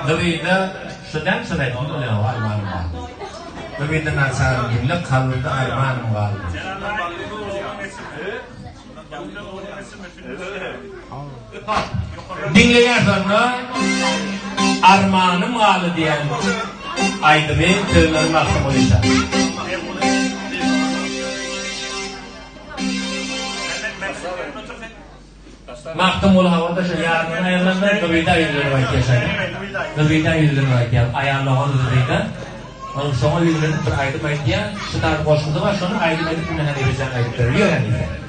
Nabiyde şudan sanayım oluyor armanım var. Nabiyde nasar gülle kaldı armanım var. Dinleyen sonra armanım var diyen aydymy tığları mahkum olacak. Mahkum ol havada şu yarının ayarlarında Nabiyden 100 lira var yaşayın. Nabiyden 100 lira var ki ayarlanan Nabiyden. Onun sonra 100 lira bir aydymy diye çıtar boşluğu var sonra aydymy bunu Hanife'den aydymy Hanife'den.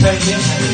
Sen